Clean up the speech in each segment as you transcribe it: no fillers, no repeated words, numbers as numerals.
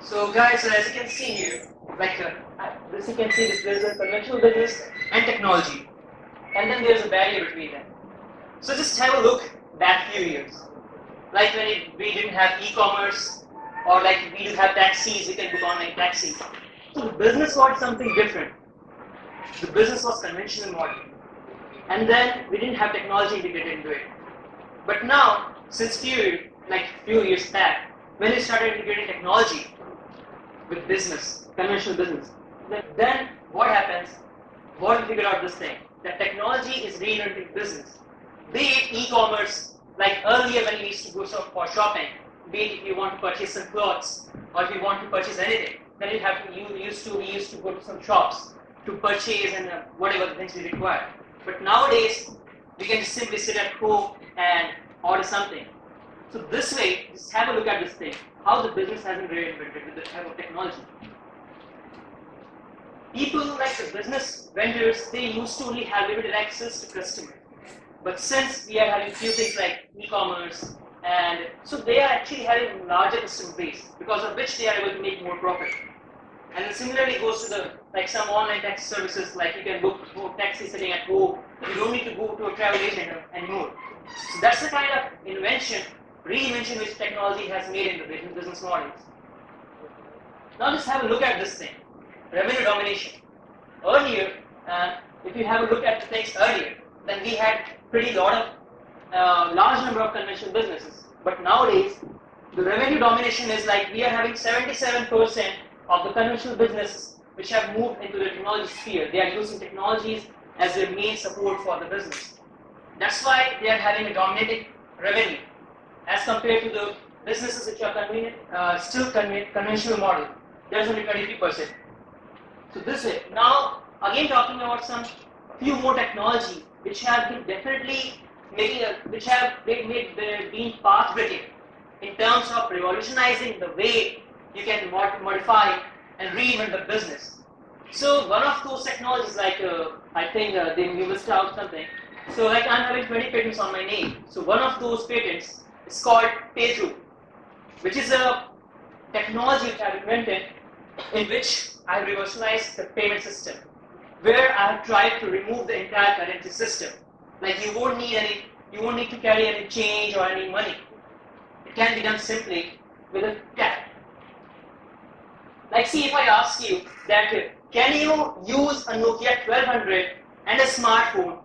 So guys, as you can see here, as you can see, there's a conventional business and technology, and then there's a barrier between them. So just have a look back few years, like when we didn't have e-commerce, or like we didn't have taxis, we can book online taxis. So the business was something different. The business was conventional model, and then we didn't have technology integrated into it. But now, since few years back, when we started integrating technology with business, conventional business, then what happens? What we figure out this thing, that technology is reinventing business. Be it e-commerce, like earlier when we used to go for shopping, be it if you want to purchase some clothes or if you want to purchase anything, then we used to go to some shops to purchase and whatever the things we require. But nowadays, we can just simply sit at home and order something. So this way, just have a look at this thing, how the business has been reinvented with the type of technology. People like the business vendors, they used to only have limited access to customers. But since we are having few things like e-commerce, and so they are actually having a larger customer base, because of which they are able to make more profit. And then similarly goes to some online taxi services, like you can book taxi sitting at home. You don't need to go to a travel agent anymore. So that's the kind of reinvention which technology has made in the business models. Now just have a look at this thing, revenue domination. Earlier, if you have a look at the things earlier, then we had large number of conventional businesses. But nowadays, the revenue domination is like we are having 77% of the conventional businesses which have moved into the technology sphere. They are using technologies as their main support for the business. That's why they are having a dominating revenue as compared to the businesses which are still conventional model. There's only 23%. So this way. Now, again talking about some few more technology which have been definitely been path-breaking in terms of revolutionizing the way you can modify and reinvent the business. So one of those technologies, I think you missed out something. So I'm having 20 patents on my name. So one of those patents is called pay-through, which is a technology which I've invented in which I revolutionized the payment system, where I have tried to remove the entire currency system. Like you won't need to carry any change or any money. It can be done simply with a tap. Like see, if I ask you that can you use a Nokia 1200 and a smartphone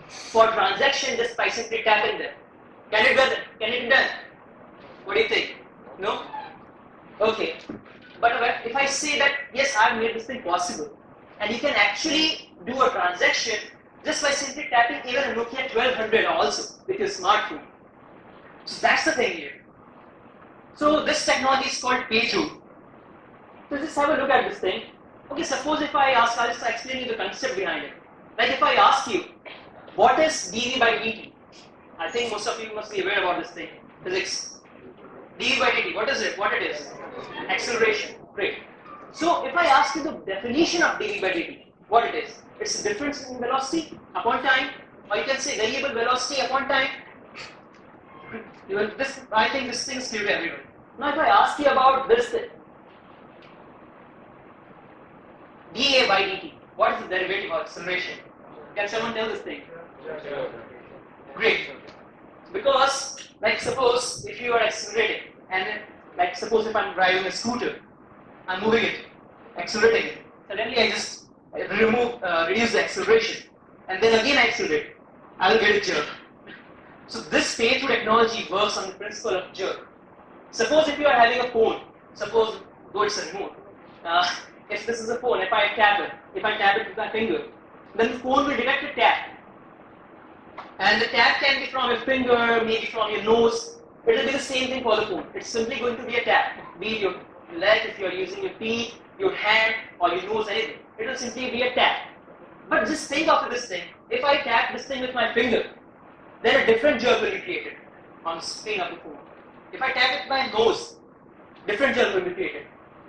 for transaction just by simply tapping them? Can it be done? What do you think? No? Okay. But if I say that yes, I've made this thing possible, and you can actually do a transaction just by simply tapping even a Nokia 1200 also with your smartphone. So that's the thing here. So this technology is called pay-through. So just have a look at this thing. Okay, suppose if I ask, I'll just explain you the concept behind it. Like if I ask you, what is dV by dt? I think most of you must be aware about this thing, physics. dV by dt, what is it? What it is? Acceleration. Great. So if I ask you the definition of dV by dt, what it is? It's the difference in velocity upon time, or you can say variable velocity upon time. I think this thing is clear to everyone. Now if I ask you about this thing, dA by dt, what is the derivative of acceleration? Can someone tell this thing? Great. Because, like suppose if you are accelerating, and then, like suppose if I'm driving a scooter, I'm moving it, accelerating it. Suddenly I just reduce the acceleration, and then again I accelerate. I will get a jerk. So this pay-through technology works on the principle of jerk. Suppose if you are having a phone, suppose though it's a remote, if this is a phone, if I tap it with my finger, then the phone will detect a tap. And the tap can be from your finger, maybe from your nose. It will be the same thing for the phone. It's simply going to be a tap. Be it your leg, if you are using your feet, your hand, or your nose, anything. It will simply be a tap. But just think of this thing. If I tap this thing with my finger, then a different jerk will be created on the screen of the phone. If I tap it with my nose, different jerk will be created.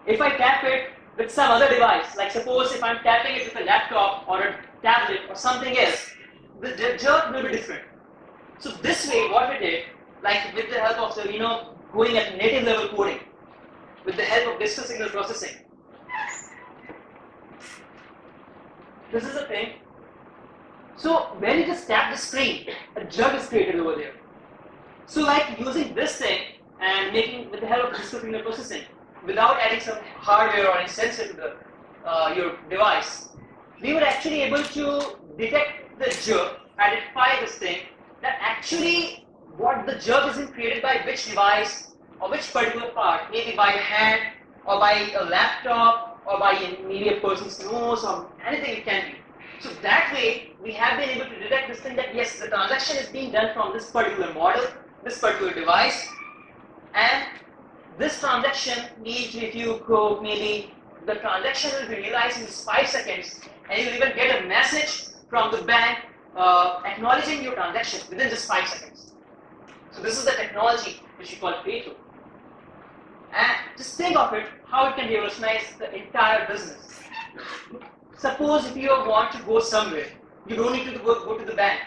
If I tap it with some other device, like suppose if I'm tapping it with a laptop or a tablet or something else, the jerk will be different. So this way, what we did, like with the help of the, going at native level coding, with the help of digital signal processing. This is the thing. So when you just tap the screen, a jug is created over there. So like using this thing and making with the help of digital signal processing, without adding some hardware or any sensor to the your device, we were actually able to detect the jug, identify this thing, that actually what the jug isn't created by which device or which particular part, maybe by a hand or by a laptop or by maybe a person's nose or anything it can be. So that way we have been able to detect this thing that yes, the transaction is being done from this particular model, this particular device, and this transaction needs, if you go, maybe the transaction will be realized in just 5 seconds, and you'll even get a message from the bank acknowledging your transaction within just 5 seconds. So this is the technology which we call PayTo. And just think of it, how it can revolutionize the entire business. Suppose if you want to go somewhere, you don't need to go to the bank.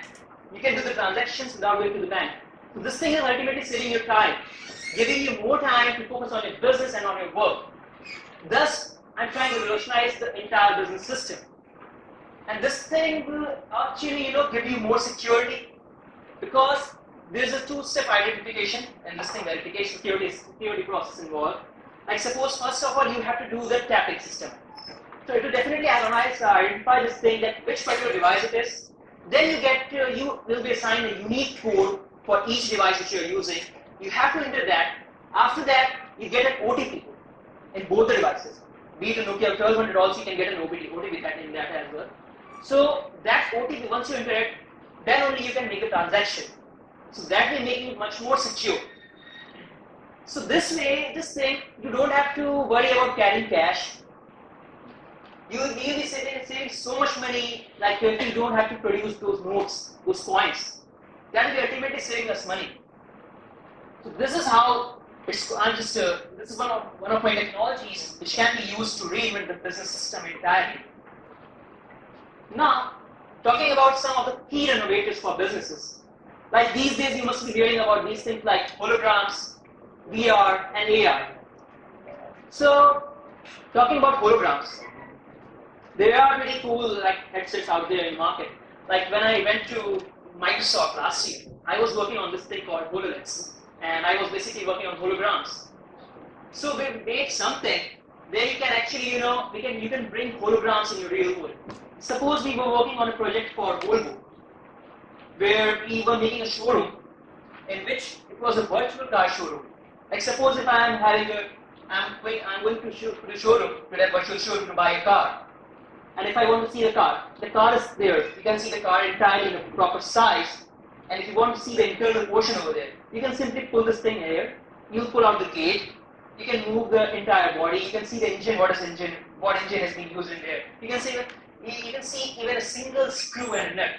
You can do the transactions without going to the bank. So this thing is ultimately saving your time, giving you more time to focus on your business and on your work. Thus, I'm trying to revolutionize the entire business system. And this thing will actually, give you more security, because there's a two-step identification and this thing verification security process involved. Like suppose first of all you have to do the tapping system. So it will definitely identify this thing that which particular device it is. Then you will be assigned a unique code for each device which you are using. You have to enter that. After that, you get an OTP in both the devices. Be it a Nokia 1200 also, you can get an OTP in that as well. So that OTP, once you enter it, then only you can make a transaction. So that will make it much more secure. So this way, this thing, you don't have to worry about carrying cash. You will be saving so much money, like if you don't have to produce those notes, those coins. That will be ultimately saving us money. So this is how this is one of my technologies which can be used to reinvent the business system entirely. Now, talking about some of the key innovators for businesses. Like these days, you must be hearing about these things like holograms, VR, and AI. So, talking about holograms, there are really cool headsets out there in the market. Like when I went to Microsoft last year, I was working on this thing called HoloLens, and I was basically working on holograms. So we made something where you can actually, you can bring holograms in your real world. Suppose we were working on a project for Volvo, where we were making a showroom in which it was a virtual car showroom. Like suppose if I'm going to the showroom, to that virtual showroom to buy a car. And if I want to see the car is there. You can see the car entirely in a proper size. And if you want to see the internal portion over there, you can simply pull this thing here. You pull out the gate. You can move the entire body. You can see the engine, what engine has been used in there. You can see even a single screw and nut.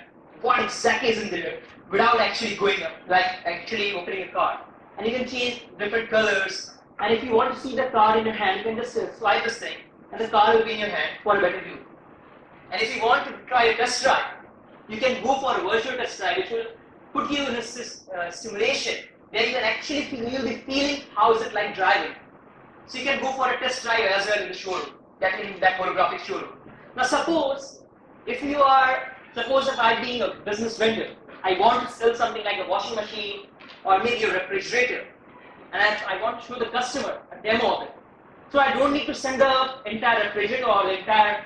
What exactly is in there without actually going up, like actually opening a car. And you can change different colors. And if you want to see the car in your hand, you can just slide this thing, and the car will be in your hand for a better view. And if you want to try a test drive, you can go for a virtual test drive, which will put you in a simulation where you can actually you'll be feeling how is it like driving. So you can go for a test drive as well in the showroom, in that holographic showroom. Now suppose if I'm being a business vendor, I want to sell something like a washing machine or maybe a refrigerator, and I want to show the customer a demo of it. So I don't need to send the entire refrigerator or the entire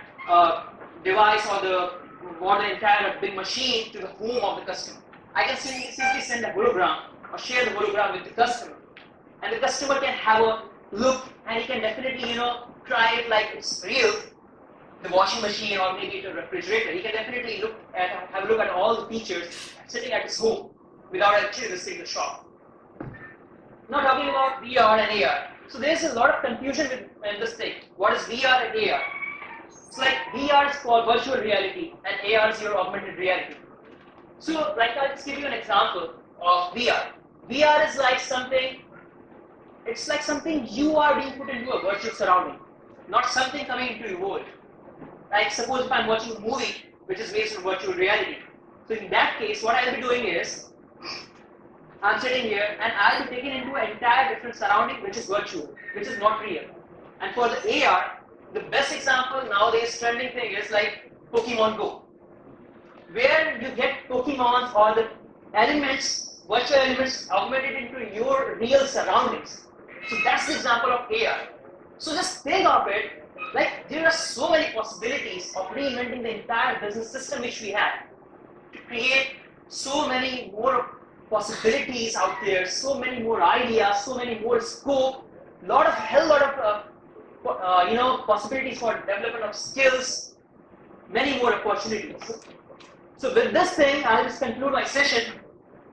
device or the entire big machine to the home of the customer. I can simply send a hologram or share the hologram with the customer, and the customer can have a look, and he can definitely try it like it's real. The washing machine or maybe the refrigerator, he can definitely have a look at all the features sitting at his home without actually visiting the shop. Now talking about VR and AR. So there's a lot of confusion with this thing. What is VR and AR? It's like VR is called virtual reality and AR is your augmented reality. So I'll just give you an example of VR. VR is like something, it's like something you are being put into a virtual surrounding, not something coming into your world. Like suppose if I'm watching a movie which is based on virtual reality. So in that case, what I'll be doing is, I'm sitting here and I'll be taken into an entire different surrounding which is virtual, which is not real. And for the AR, the best example nowadays trending thing is like Pokemon Go, where you get Pokemons or the elements, virtual elements augmented into your real surroundings. So that's the example of AR. So just think of it, like there are so many possibilities of reinventing the entire business system which we have to create so many more possibilities out there, so many more ideas, so many more scope, hell lot of possibilities for development of skills, many more opportunities. So with this thing, I'll just conclude my session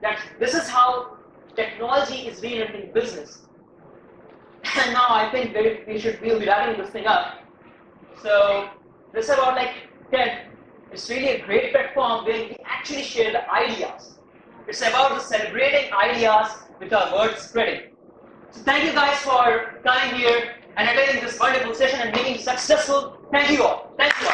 that this is how technology is reinventing business. And now I think we'll be wrapping this thing up. So this is about like TED. It's really a great platform where we actually share the ideas. It's about the celebrating ideas with our word spreading. So thank you guys for coming here and attending this wonderful session and making it successful. Thank you all. Thank you.